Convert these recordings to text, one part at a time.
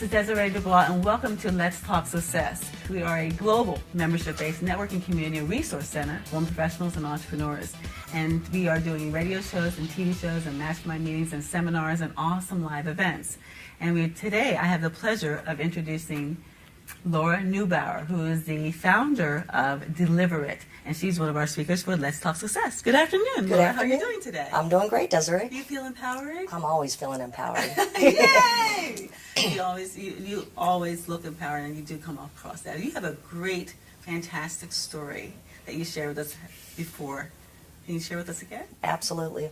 This is Desiree Dubois, and welcome to Let's Talk Success. We are a global membership-based networking community and resource center for women professionals and entrepreneurs. And we are doing radio shows and TV shows and mastermind meetings and seminars and awesome live events. And today I have the pleasure of introducing Laura Neubauer, who is the founder of Deliver It. And she's one of our speakers for Let's Talk Success. Good afternoon, Laura. How are you doing today? I'm doing great, Desiree. Do you feel empowered? I'm always feeling empowered. Yay! You always look empowered, and you do come across that. You have a great, fantastic story that you shared with us before. Can you share with us again? Absolutely.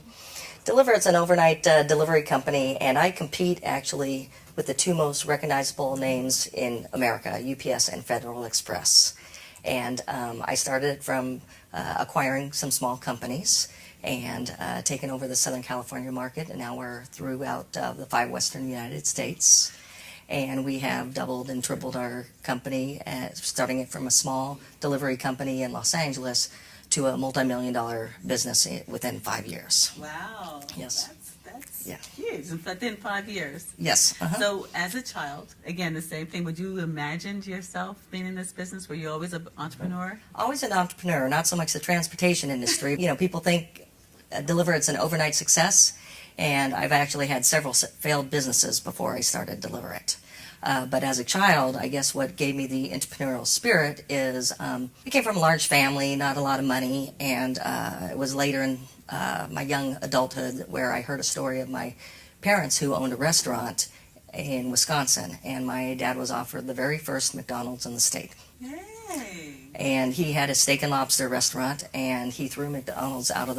Deliver It's an overnight delivery company, and I compete actually with the two most recognizable names in America, UPS and Federal Express. And I started from acquiring some small companies and taking over the Southern California market, and now we're throughout the 5 Western United States. And we have doubled and tripled our company, starting it from a small delivery company in Los Angeles to a multi-million-dollar business within 5 years. Wow. Yes. That's Yeah. huge. Within 5 years. Yes. So as a child, again, the same thing, would you imagine yourself being in this business? Were you always an entrepreneur? Always an entrepreneur, not so much the transportation industry. You know, people think Deliver It's an overnight success, and I've actually had several failed businesses before I started Deliver It. But as a child, I guess what gave me the entrepreneurial spirit is I came from a large family, not a lot of money, and it was later in my young adulthood where I heard a story of my parents who owned a restaurant in Wisconsin, and my dad was offered the very first McDonald's in the state. Yay! And he had a steak and lobster restaurant, and he threw McDonald's out of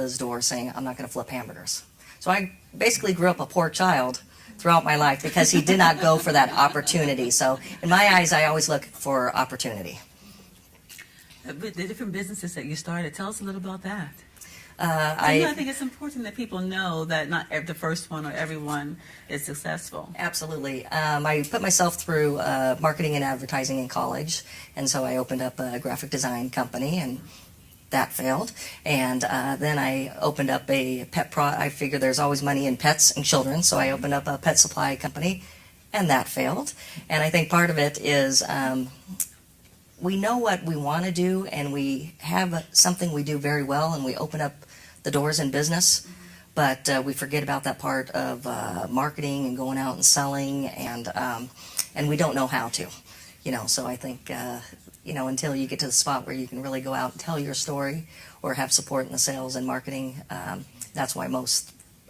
his door saying, "I'm not going to flip hamburgers." So I basically grew up a poor child throughout my life because he did not go for that opportunity. So in my eyes, I always look for opportunity. The different businesses that you started, tell us a little about that. I think it's important that people know that not the first one or everyone is successful. Absolutely. I put myself through marketing and advertising in college, and so I opened up a graphic design company, and that failed. And then I opened up a I figured there's always money in pets and children, so I opened up a pet supply company, and that failed. And I think part of it is we know what we want to do, and we have something we do very well, and we open up the doors in business, but we forget about that part of marketing and going out and selling, and we don't know how to, so I think until you get to the spot where you can really go out and tell your story or have support in the sales and marketing, that's why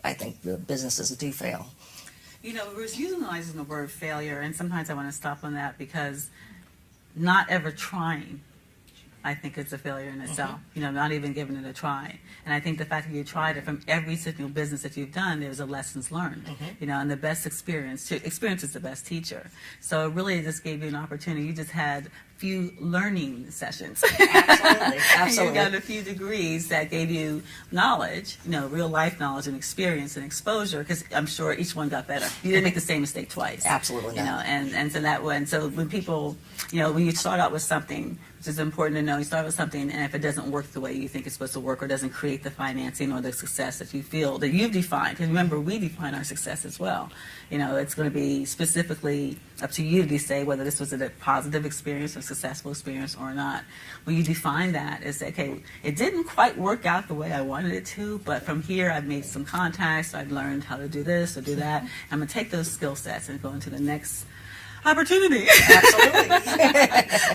I think the businesses do fail. We're utilizing the word failure, and sometimes I want to stop on that because not ever trying, I think it's a failure in itself. Not even giving it a try. And I think the fact that you tried it from every single business that you've done, there's a lessons learned. And the best experience is the best teacher. So it really just gave you an opportunity. You just had few learning sessions. Absolutely. You got a few degrees that gave you knowledge, real life knowledge and experience and exposure, because I'm sure each one got better. You didn't make the same mistake twice. Absolutely not. And so that way, and so when people, when you start out with something, which is important to know, you start with something, and if it doesn't work the way you think it's supposed to work, or doesn't create the financing or the success that you feel that you've defined, because remember, we define our success as well. It's going to be specifically up to you to say whether this was a positive experience, a successful experience or not. When you define that, it's okay, it didn't quite work out the way I wanted it to, but from here I've made some contacts, I've learned how to do this or do that. I'm going to take those skill sets and go into the next opportunity. Absolutely.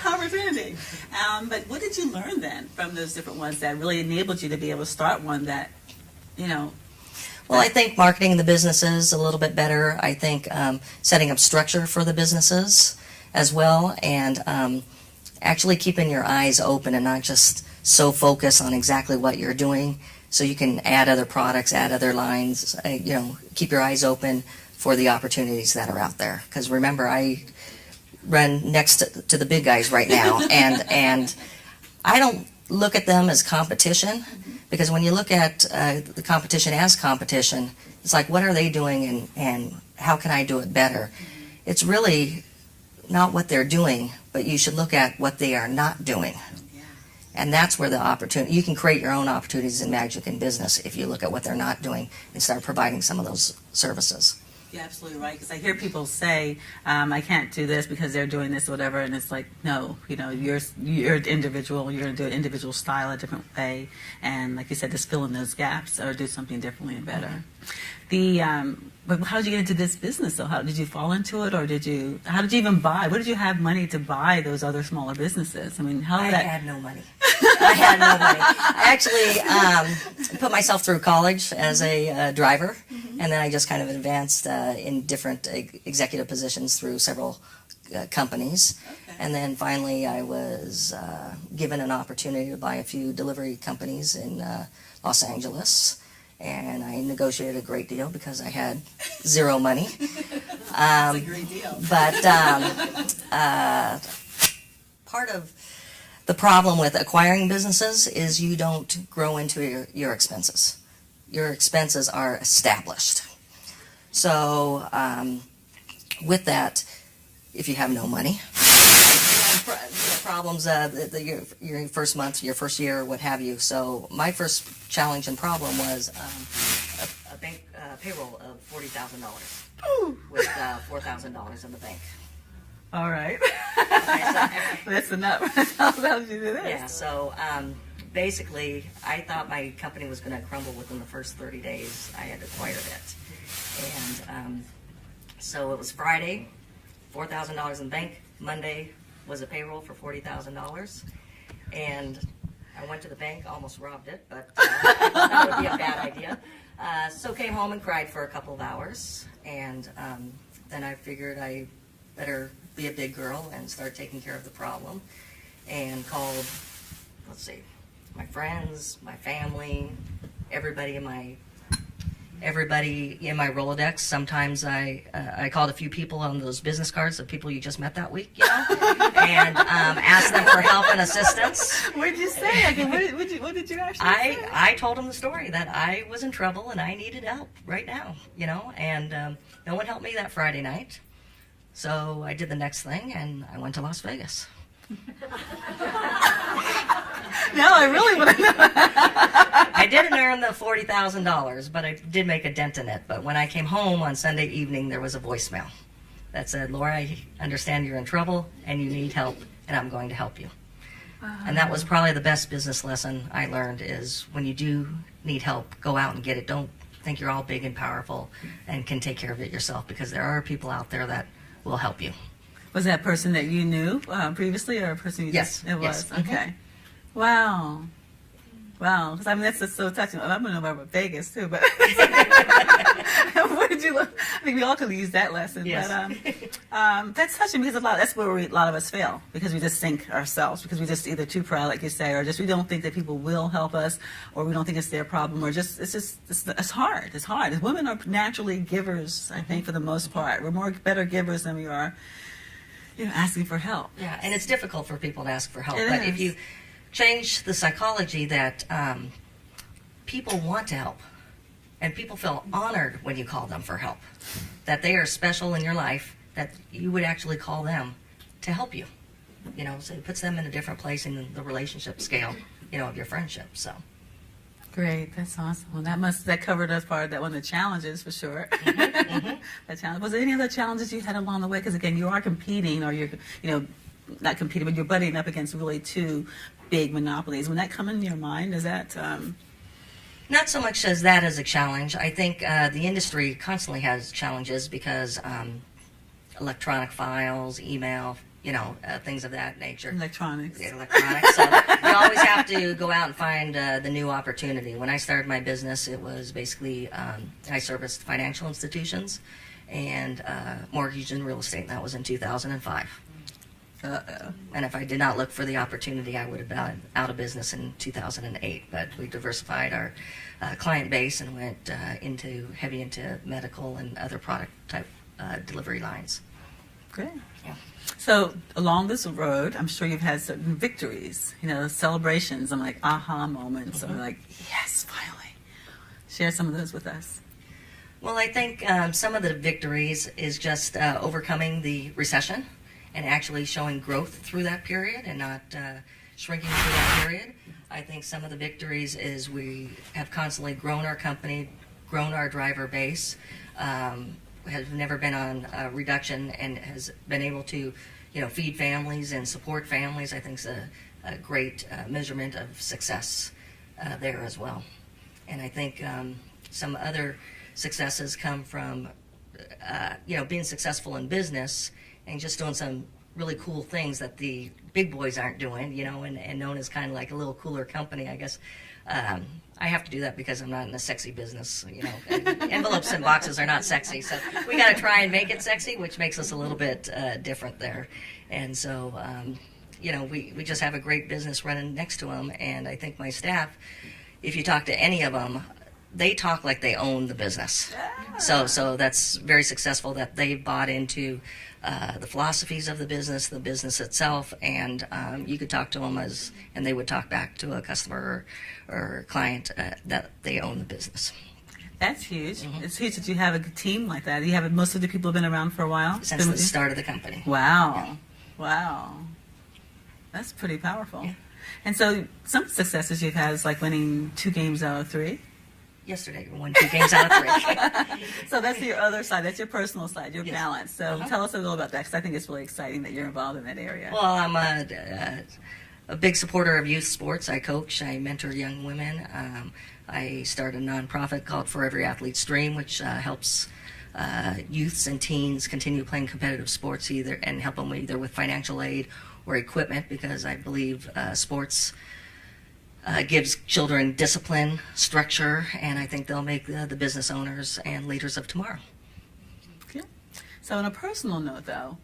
Opportunity. But what did you learn then from those different ones that really enabled you to be able to start one that, Well, I think marketing the businesses a little bit better. I think setting up structure for the businesses as well, and actually keeping your eyes open and not just so focused on exactly what you're doing, so you can add other products, add other lines, keep your eyes open for the opportunities that are out there. Because remember, I run next to the big guys right now, and I don't look at them as competition, because when you look at the competition as competition, it's like, what are they doing and how can I do it better? It's really not what they're doing, but you should look at what they are not doing. And that's where the opportunity, you can create your own opportunities in magic in business if you look at what they're not doing and start providing some of those services. You're absolutely right, because I hear people say, I can't do this because they're doing this or whatever, and it's like, no, you're an individual, you're going to do an individual style a different way, and like you said, just fill in those gaps or do something differently and better. But how did you get into this business? So how did you fall into it, or how did you even buy? What did you have money to buy those other smaller businesses? I mean, I had no money. I had no money. I actually put myself through college as a driver, and then I just kind of advanced in different executive positions through several companies. Okay. And then finally I was given an opportunity to buy a few delivery companies in Los Angeles. And I negotiated a great deal because I had zero money. That's a great deal. But part of the problem with acquiring businesses is you don't grow into your expenses. Your expenses are established. So with that, if you have no money, problems your first month, your first year, what have you. So my first challenge and problem was a bank payroll of $40,000 with $4,000 in the bank. All right. Okay, so, That's enough. How did you do this? yeah, so basically I thought my company was going to crumble within the first 30 days I had acquired it. And so it was Friday, $4,000 in the bank. Monday was a payroll for $40,000, and I went to the bank, almost robbed it, but that would be a bad idea. So came home and cried for a couple of hours, and then I figured I better be a big girl and start taking care of the problem, and called, my friends, my family, everybody in my Rolodex. Sometimes I called a few people on those business cards of people you just met that week, and asked them for help and assistance. What did you say? What did you actually say? I told them the story that I was in trouble and I needed help right now, and no one helped me that Friday night. So I did the next thing and I went to Las Vegas. No, I really want to know. I didn't earn the $40,000, but I did make a dent in it. But when I came home on Sunday evening, there was a voicemail that said, "Laura, I understand you're in trouble and you need help, and I'm going to help you." And that was probably the best business lesson I learned, is when you do need help, go out and get it. Don't think you're all big and powerful and can take care of it yourself, because there are people out there that will help you. Was that a person that you knew previously, or a person you Yes, just... It was? yes. Okay. Wow. Wow. Because, that's just so touching. I'm going to know about Vegas, too, but... Where did you look? I think we all could use that lesson. Yes. But that's touching, because that's where a lot of us fail, because we just think ourselves, because we just either too proud, like you say, or just we don't think that people will help us, or we don't think it's their problem, or it's hard. It's hard. Women are naturally givers, I think, for the most part. We're better givers than we are asking for help. Yeah, and it's difficult for people to ask for help. It But is. if you change the psychology that people want to help, and people feel honored when you call them for help, that they are special in your life, that you would actually call them to help you. So it puts them in a different place in the relationship scale, of your friendship. So. Great, that's awesome. Well, that covered us part of that one of the challenges, for sure. That challenge. Was there any other challenges you had along the way? Because again, you are competing, or you're not competing, but you're butting up against really two big monopolies. When that come in your mind, is that? Not so much as that as a challenge. I think the industry constantly has challenges because electronic files, email, things of that nature. Electronics. Electronics. So you always have to go out and find the new opportunity. When I started my business, it was basically I serviced financial institutions and mortgage and real estate, and that was in 2005. Uh-oh. And if I did not look for the opportunity, I would have been out of business in 2008. But we diversified our client base and went heavy into medical and other product type delivery lines. Great. Yeah. So along this road, I'm sure you've had certain victories, celebrations, and like aha moments, or like, yes, finally. Share some of those with us. Well, I think some of the victories is just overcoming the recession and actually showing growth through that period and not shrinking through that period. I think some of the victories is we have constantly grown our company, grown our driver base, has never been on a reduction and has been able to, feed families and support families, I think is a great measurement of success there as well. And I think some other successes come from, being successful in business and just doing some really cool things that the big boys aren't doing, and known as kind of like a little cooler company, I guess. I have to do that because I'm not in a sexy business. Envelopes and boxes are not sexy, so we got to try and make it sexy, which makes us a little bit different there. And so, we just have a great business running next to them, and I think my staff, if you talk to any of them, they talk like they own the business. So that's very successful that they bought into the philosophies of the business itself, and you could talk to them and they would talk back to a customer or client that they own the business. That's huge. It's huge that you have a team like that. You have most of the people have been around for a while? Since the start of the company. Wow. Yeah. Wow. That's pretty powerful. Yeah. And so some successes you've had is like winning 2 games out of 3. Yesterday, we won 2 games out of 3. So that's your other side. That's your personal side, your Yes. balance. So tell us a little about that, because I think it's really exciting that you're involved in that area. Well, I'm a big supporter of youth sports. I coach, I mentor young women. I started a nonprofit called For Every Athlete's Dream, which helps youths and teens continue playing competitive sports and help them either with financial aid or equipment, because I believe sports gives children discipline, structure, and I think they'll make the business owners and leaders of tomorrow. Yeah. So on a personal note, though,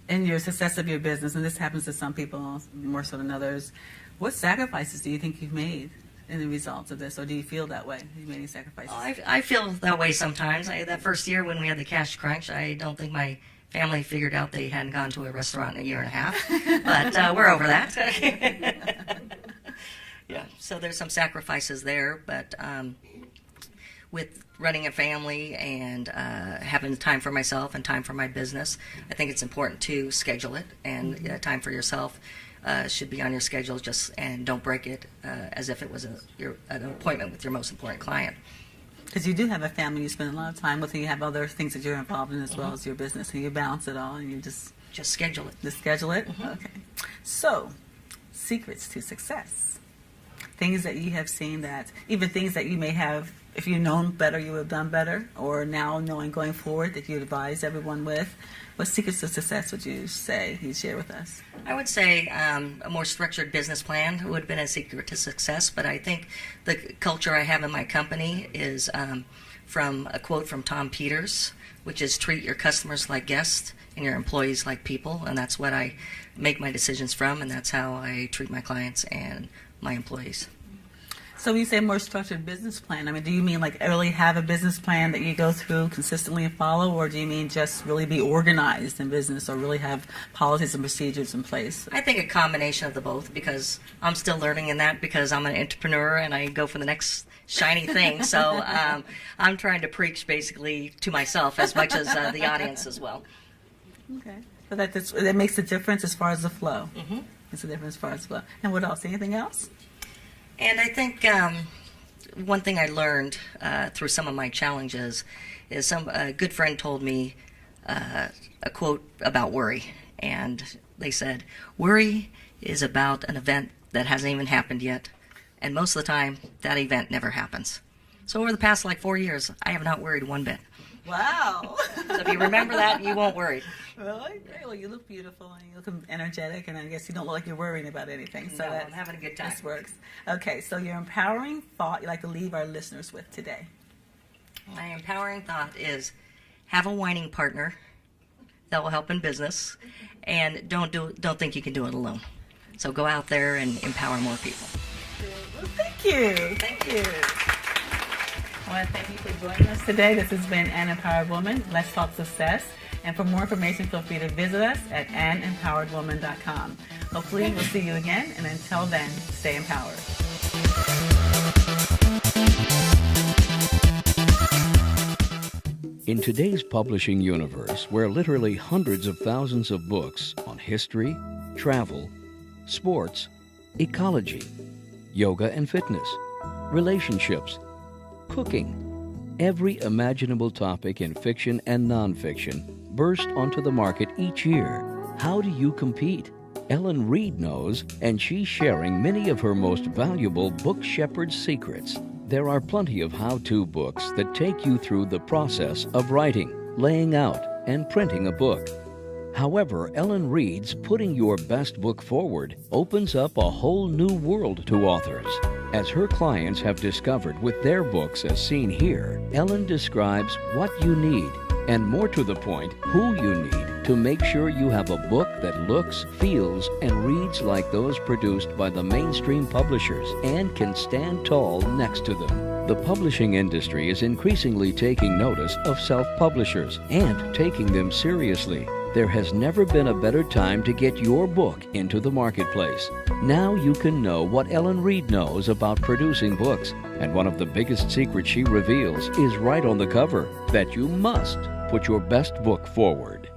in your success of your business, and this happens to some people more so than others, what sacrifices do you think you've made in the results of this, or do you feel that way? Have you made any sacrifices? I feel that way sometimes. That first year when we had the cash crunch, I don't think my family figured out they hadn't gone to a restaurant in a year and a half, but we're over that. Yeah, so there's some sacrifices there, but with running a family and having time for myself and time for my business, I think it's important to schedule it, and time for yourself should be on your schedule, and don't break it as if it was an appointment with your most important client. Because you do have a family you spend a lot of time with, and you have other things that you're involved in as well as your business, and you balance it all, and you just schedule it. Just schedule it? Okay. So, secrets to success. Things that you have seen that, even things that you may have, if you'd known better, you would have done better, or now knowing going forward that you'd advise everyone with. What secrets to success would you say you'd share with us? I would say a more structured business plan would have been a secret to success, but I think the culture I have in my company is from a quote from Tom Peters, which is treat your customers like guests and your employees like people, and that's what I make my decisions from, and that's how I treat my clients and my employees. So when you say more structured business plan, I mean, do you mean like really have a business plan that you go through consistently and follow, or do you mean just really be organized in business, or really have policies and procedures in place? I think a combination of the both, because I'm still learning in that, because I'm an entrepreneur and I go for the next shiny thing. So I'm trying to preach basically to myself as much as the audience as well. Okay. So that makes a difference as far as the flow. Mm-hmm. It's a difference as far as the flow. And what else? Anything else? And I think one thing I learned through some of my challenges is a good friend told me a quote about worry. And they said, worry is about an event that hasn't even happened yet. And most of the time, that event never happens. So over the past 4 years, I have not worried one bit. Wow. So if you remember that, you won't worry. Really? Great. Well, you look beautiful and you look energetic, and I guess you don't look like you're worrying about anything. So No, I'm having a good time. This works. Okay, so your empowering thought you'd like to leave our listeners with today. My empowering thought is have a whining partner that will help in business, and don't think you can do it alone. So go out there and empower more people. Well, thank you. Thank you. I want to thank you for joining us today. This has been An Empowered Woman. Let's talk success. And for more information, feel free to visit us at anempoweredwoman.com. Hopefully, we'll see you again. And until then, stay empowered. In today's publishing universe, where literally hundreds of thousands of books on history, travel, sports, ecology, yoga and fitness, relationships, cooking, Every imaginable topic in fiction and nonfiction burst onto the market each year. How do you compete? Ellen Reed knows, and she's sharing many of her most valuable book shepherd secrets. There are plenty of how-to books that take you through the process of writing, laying out, and printing a book. However, Ellen Reed's Putting Your Best Book Forward opens up a whole new world to authors. As her clients have discovered with their books as seen here, Ellen describes what you need, and more to the point, who you need to make sure you have a book that looks, feels, and reads like those produced by the mainstream publishers and can stand tall next to them. The publishing industry is increasingly taking notice of self-publishers and taking them seriously. There has never been a better time to get your book into the marketplace. Now you can know what Ellen Reed knows about producing books, and one of the biggest secrets she reveals is right on the cover, that you must put your best book forward.